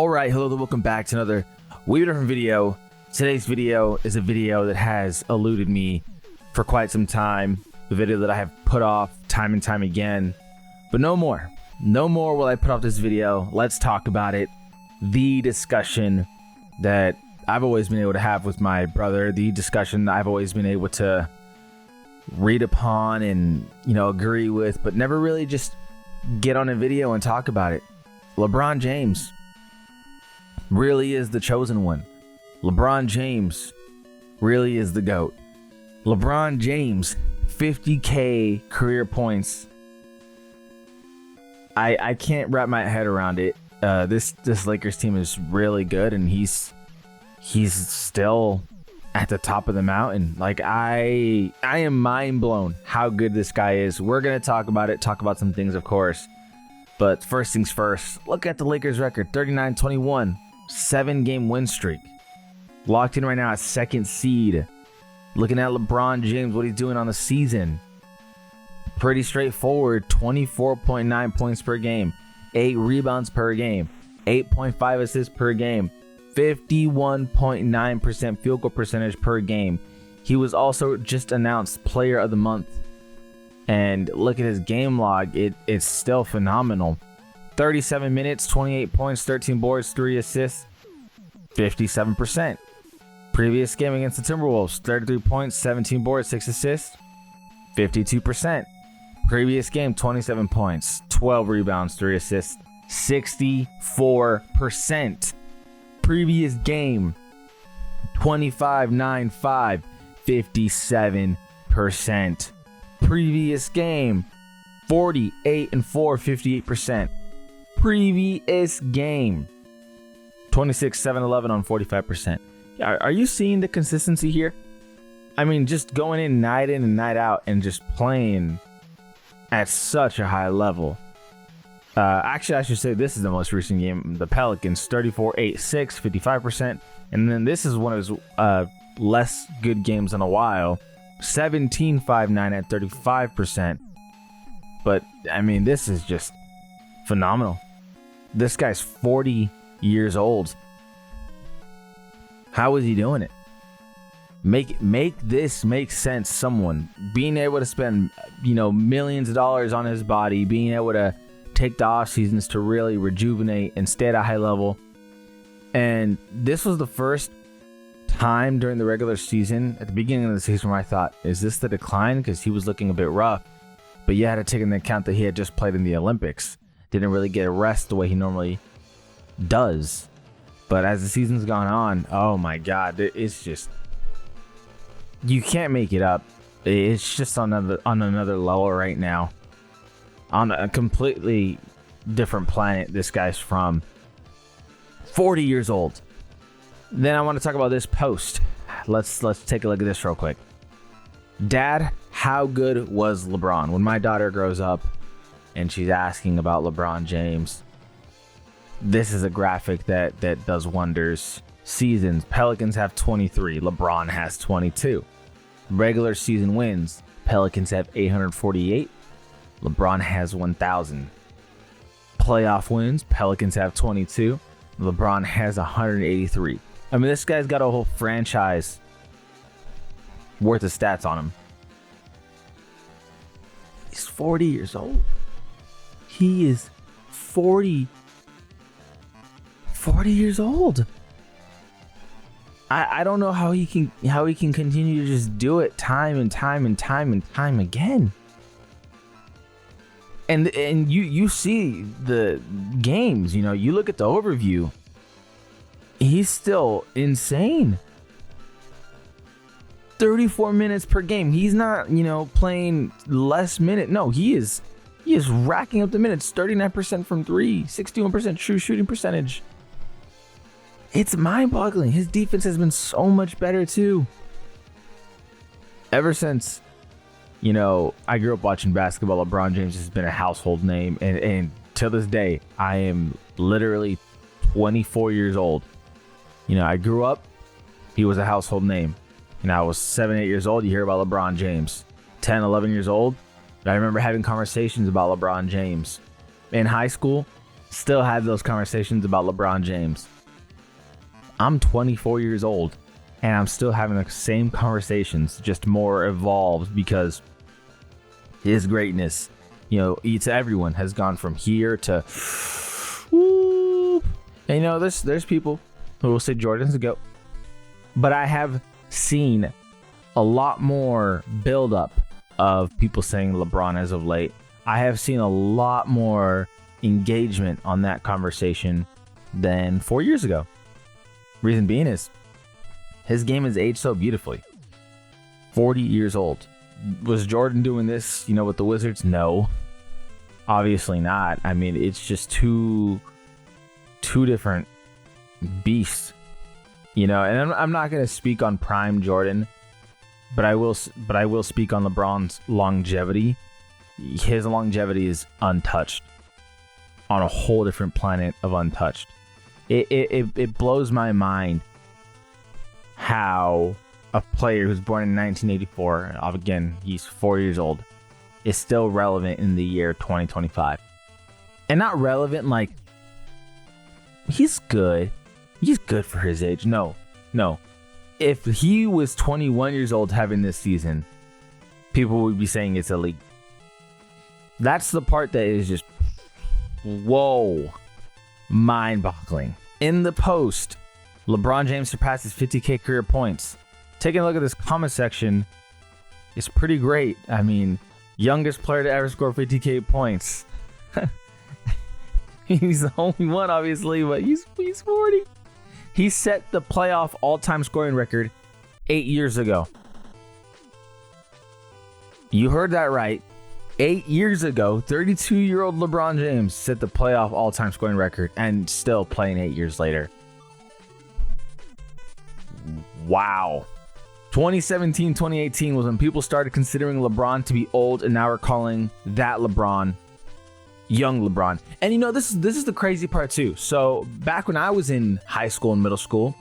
Alright, hello, welcome back to another way different video. Today's video is a video that has eluded me for quite some time. The video that I have put off time and time again. But no more. No more will I put off this video. Let's talk about it. The discussion that I've always been able to have with my brother. The discussion I've always been able to read upon and, agree with, but never really just get on a video and talk about it. LeBron James really is the chosen one. LeBron James really is the GOAT. LeBron James, 50K career points. I can't wrap my head around it. This Lakers team is really good, and he's still at the top of the mountain. Like, I am mind blown how good this guy is. We're gonna talk about some things, of course. But first things first, look at the Lakers record, 39-21, 7-game win streak. Locked in right now at second seed. Looking at LeBron James, what he's doing on the season. Pretty straightforward, 24.9 points per game, 8 rebounds per game, 8.5 assists per game, 51.9% field goal percentage per game. He was also just announced Player of the Month. And look at his game log. It's still phenomenal. 37 minutes, 28 points, 13 boards, 3 assists, 57%. Previous game against the Timberwolves, 33 points, 17 boards, 6 assists, 52%. Previous game, 27 points, 12 rebounds, 3 assists, 64%. Previous game, 25-9-5, 57%. Previous game, 48-4, 58%. Previous game, 26-7-11 on 45%. Are you seeing the consistency here? I mean, just going in and night out and just playing at such a high level. Actually, I should say this is the most recent game. The Pelicans, 34-8-6, 55%. And then this is one of his less good games in a while. 17-5-9 at 35%. But, I mean, this is just phenomenal. This guy's 40 years old. How is he doing it? Make this make sense. Someone being able to spend, millions of dollars on his body, being able to take the off seasons to really rejuvenate and stay at a high level. And this was the first time during the regular season, at the beginning of the season, where I thought, is this the decline? Because he was looking a bit rough. But you had to take into account that he had just played in the Olympics. Didn't really get a rest the way he normally does. But as the season's gone on, oh my God, it's just, you can't make it up. It's just on another level right now. On a completely different planet this guy's from. 40 years old. Then I want to talk about this post. Let's take a look at this real quick. Dad, how good was LeBron? When my daughter grows up and she's asking about LeBron James, this is a graphic that does wonders. Seasons, Pelicans have 23, LeBron has 22. Regular season wins, Pelicans have 848, LeBron has 1,000. Playoff wins, Pelicans have 22, LeBron has 183. I mean, this guy's got a whole franchise worth of stats on him. He's 40 years old. He is 40 years old. I don't know how he can continue to just do it time and time again. And you see the games, you look at the overview. He's still insane. 34 minutes per game. He's not, playing less minute. No, he is racking up the minutes. 39% from 3, 61% true shooting percentage. It's mind-boggling. His defense has been so much better too. Ever since, I grew up watching basketball, LeBron James has been a household name. And till this day, I am literally 24 years old. I grew up, he was a household name. I was 7, 8 years old, you hear about LeBron James. 10, 11 years old, I remember having conversations about LeBron James. In high school, still had those conversations about LeBron James. I'm 24 years old and I'm still having the same conversations, just more evolved because his greatness, to everyone has gone from here to whoop. And there's people who will say Jordan's a GOAT. But I have seen a lot more buildup of people saying LeBron as of late. I have seen a lot more engagement on that conversation than 4 years ago. Reason being is his game has aged so beautifully. 40 years old. Was Jordan doing this, with the Wizards? No, obviously not. I mean, it's just two different beasts, and I'm not going to speak on prime Jordan, but I will speak on LeBron's longevity. His longevity is untouched, on a whole different planet of untouched. It blows my mind how a player who's born in 1984, again, he's 4 years old, is still relevant in the year 2025. And not relevant like, he's good. He's good for his age. No. If he was 21 years old having this season, people would be saying it's elite. That's the part that is just, whoa, mind-boggling. In the post, LeBron James surpasses 50K career points. Taking a look at this comment section, it's pretty great. I mean, youngest player to ever score 50K points. He's the only one, obviously, but he's 40. He set the playoff all-time scoring record 8 years ago. You heard that right. 8 years ago, 32-year-old LeBron James set the playoff all-time scoring record and still playing 8 years later. Wow. 2017-2018 was when people started considering LeBron to be old, and now we're calling that LeBron young LeBron. And this is the crazy part too. So back when I was in high school and middle school,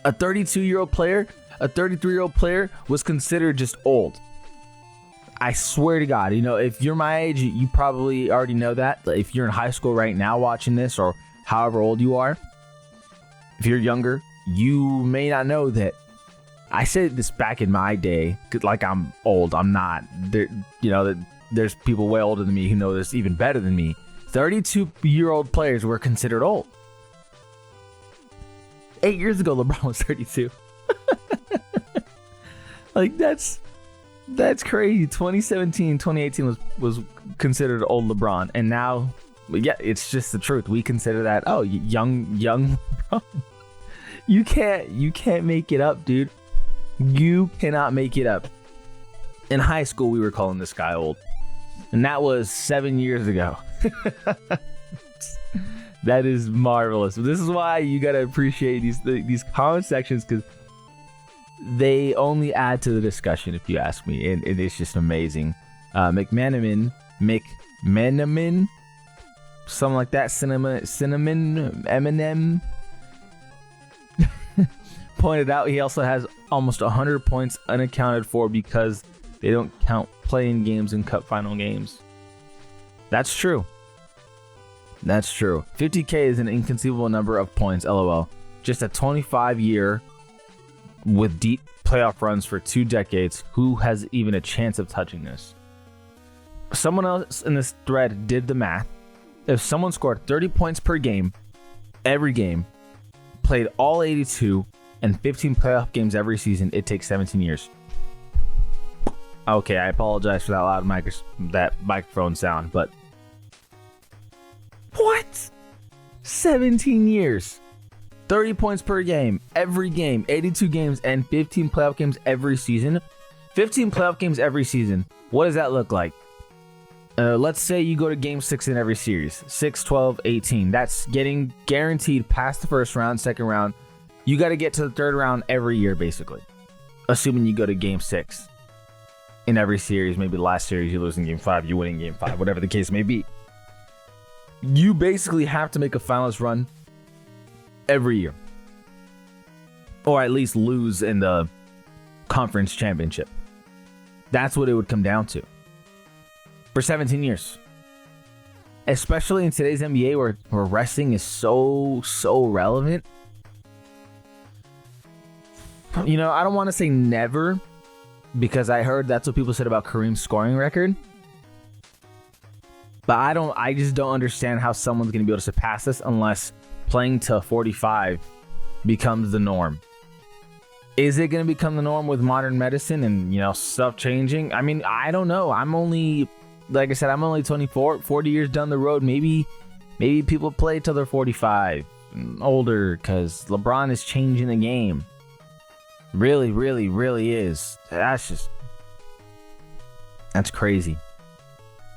a 32-year-old player, a 33-year-old player was considered just old. I swear to God, if you're my age, you probably already know that. If you're in high school right now watching this, or however old you are, if you're younger, you may not know that. I said this back in my day, like I'm old. I'm not. There's people way older than me who know this even better than me. 32-year-old players were considered old. 8 years ago, LeBron was 32. Like, that's crazy. 2017, 2018 was considered old LeBron. And now, yeah, it's just the truth. We consider that, young LeBron. You can't make it up, dude. You cannot make it up. In high school, we were calling this guy old. And that was 7 years ago. That is marvelous. This is why you got to appreciate these comment sections, because they only add to the discussion, if you ask me. And it is just amazing. McManaman, something like that. Cinnamon, Eminem. Pointed out he also has almost 100 points unaccounted for because they don't count playing games and cup final games. That's true. 50K is an inconceivable number of points, lol. Just a 25-year with deep playoff runs for 2 decades. Who has even a chance of touching this? Someone else in this thread did the math. If someone scored 30 points per game, every game, played all 82, and 15 playoff games every season, it takes 17 years. Okay, I apologize for that loud microphone sound, but what? 17 years. 30 points per game, every game, 82 games, and 15 playoff games every season. 15 playoff games every season. What does that look like? Let's say you go to game 6 in every series. 6, 12, 18. That's getting guaranteed past the first round, second round. You got to get to the third round every year, basically. Assuming you go to game 6 in every series. Maybe the last series you lose in game 5, you win in game 5, whatever the case may be. You basically have to make a finalist run every year. Or at least lose in the conference championship. That's what it would come down to. For 17 years. especially in today's NBA where wrestling is so relevant. You know, I don't want to say never, because I heard that's what people said about Kareem's scoring record. But I just don't understand how someone's going to be able to surpass this unless playing to 45 becomes the norm. Is it going to become the norm with modern medicine and, you know, stuff changing? I mean, I don't know. Like I said, I'm only 24, 40 years down the road. Maybe people play till they're 45 and older, because LeBron is changing the game. Really, really, really is. That's crazy.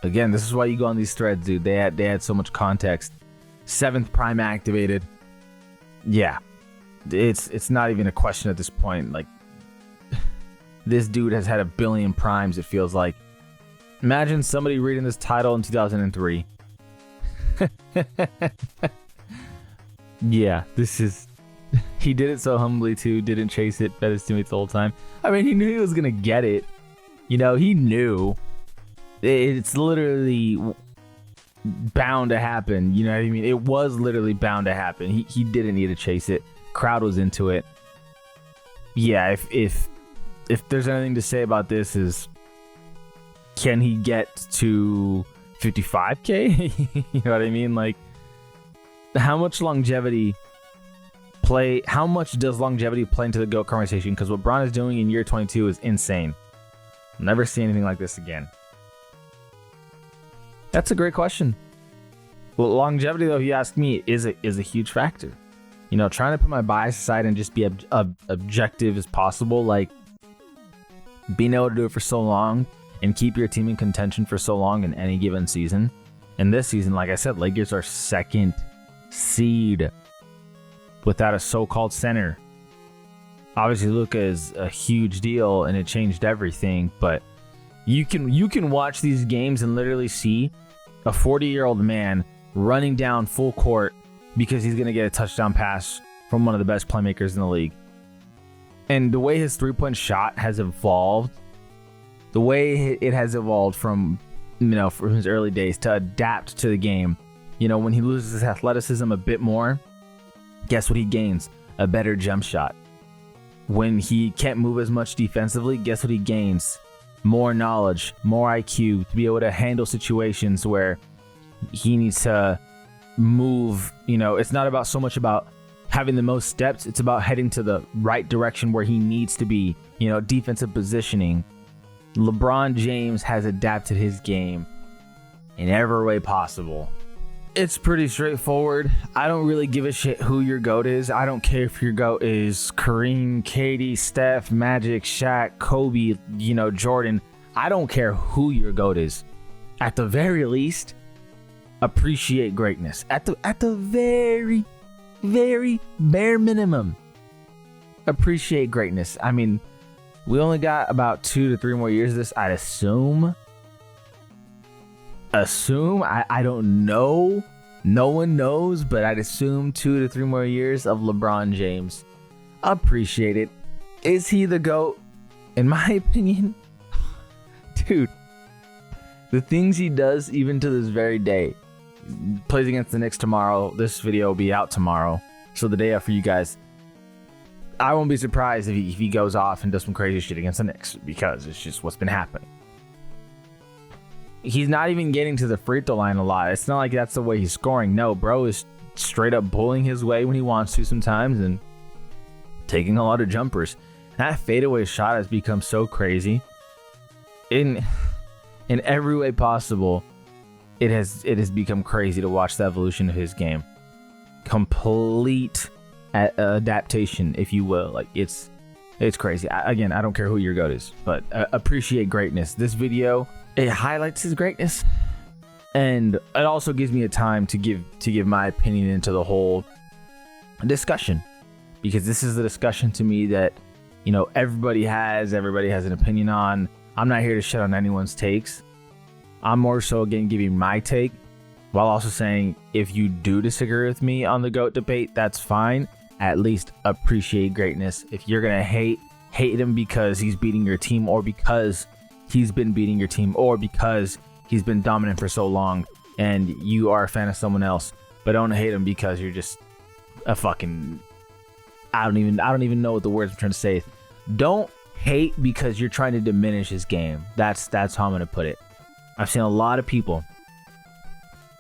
Again, this is why you go on these threads, dude. They had so much context. 7th prime activated. Yeah. It's not even a question at this point. Like, this dude has had 1 billion primes, it feels like. Imagine somebody reading this title in 2003. Yeah, this is... He did it so humbly, too. Didn't chase it. Bet his teammates the whole time. I mean, he knew he was going to get it. You know, he knew. It's literally bound to happen. You know what I mean? It was literally bound to happen. He didn't need to chase it. Crowd was into it. Yeah, if there's anything to say about this is, can he get to 55K? You know what I mean? Like, how much does longevity play into the GOAT conversation? Because what Bron is doing in year 22 is insane. I'll never see anything like this again. That's a great question. Well, longevity, though, if you ask me, is a huge factor. You know, trying to put my bias aside and just be objective as possible, like being able to do it for so long and keep your team in contention for so long in any given season. And this season, like I said, Lakers are 2nd seed without a so-called center. Obviously, Luka is a huge deal and it changed everything, but you can watch these games and literally see a 40-year-old man running down full court because he's going to get a touchdown pass from one of the best playmakers in the league. And the way his three-point shot has evolved, the way it has evolved from his early days to adapt to the game. You know, when he loses his athleticism a bit more, guess what he gains? A better jump shot. When he can't move as much defensively, guess what he gains? More knowledge, more IQ to be able to handle situations where he needs to move. You know, it's not about so much about having the most steps. It's about heading to the right direction where he needs to be. You know, defensive positioning. LeBron James has adapted his game in every way possible. It's pretty straightforward. I don't really give a shit who your GOAT is. I don't care if your GOAT is Kareem, KD, Steph, Magic, Shaq, Kobe, Jordan. I don't care who your GOAT is. At the very least, appreciate greatness. At the very, very bare minimum, appreciate greatness. I mean, we only got about 2 to 3 more years of this, I'd assume. I don't know. No one knows, but I'd assume 2 to 3 more years of LeBron James. Appreciate it. Is he the GOAT? In my opinion, dude, the things he does even to this very day. Plays against the Knicks tomorrow. This video will be out tomorrow, so the day after you guys. I won't be surprised if he goes off and does some crazy shit against the Knicks, because it's just what's been happening. He's not even getting to the free throw line a lot. It's not like that's the way he's scoring. No, bro is straight up bullying his way when he wants to sometimes and taking a lot of jumpers. That fadeaway shot has become so crazy. In every way possible, it has become crazy to watch the evolution of his game. Complete adaptation, if you will. Like, it's crazy. Again, I don't care who your GOAT is, but appreciate greatness. This video, it highlights his greatness, and it also gives me a time to give my opinion into the whole discussion, because this is the discussion to me that everybody has an opinion on. I'm not here to shit on anyone's takes. I'm more so again giving my take, while also saying if you do disagree with me on the GOAT debate, that's fine. At least appreciate greatness. If you're gonna hate him because he's beating your team, or because he's been beating your team, or because he's been dominant for so long, and you are a fan of someone else, but don't hate him because you're just a fucking, I don't even know what the words I'm trying to say. Don't hate because you're trying to diminish his game. That's how I'm gonna put it. I've seen a lot of people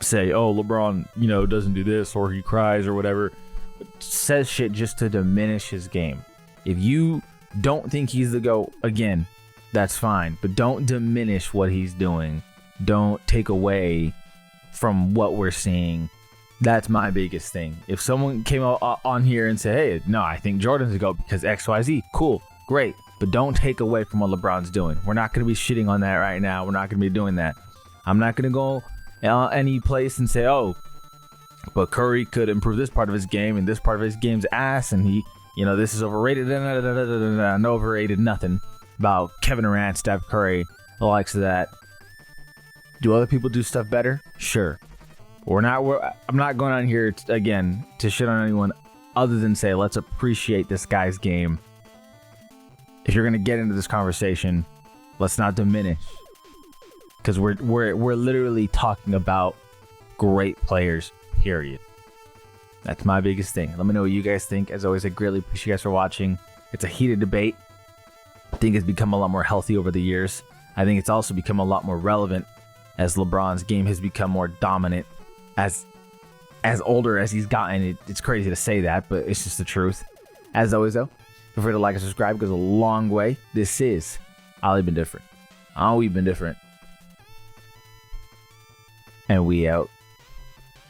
say, "Oh, LeBron, doesn't do this, or he cries, or whatever," says shit just to diminish his game. If you don't think he's the GOAT, again, that's fine, but don't diminish what he's doing. Don't take away from what we're seeing. That's my biggest thing. If someone came on here and said, "Hey, no, I think Jordan's the GOAT because XYZ," cool, great, but don't take away from what LeBron's doing. We're not going to be shitting on that right now. We're not going to be doing that. I'm not going to go any place and say, "Oh, but Curry could improve this part of his game and this part of his game's ass, and he, this is overrated." No overrated nothing about Kevin Durant, Steph Curry, the likes of that. Do other people do stuff better? Sure. I'm not going on here again to shit on anyone other than say, let's appreciate this guy's game. If you're gonna get into this conversation, let's not diminish, because we're literally talking about great players. Period. That's my biggest thing. Let me know what you guys think. As always, I greatly appreciate you guys for watching. It's a heated debate. I think it's become a lot more healthy over the years. I think it's also become a lot more relevant as LeBron's game has become more dominant as older as he's gotten. It's crazy to say that, but it's just the truth. As always, though, feel free to like and subscribe. It goes a long way. This is Ollie Been Different. We've been different. And we out.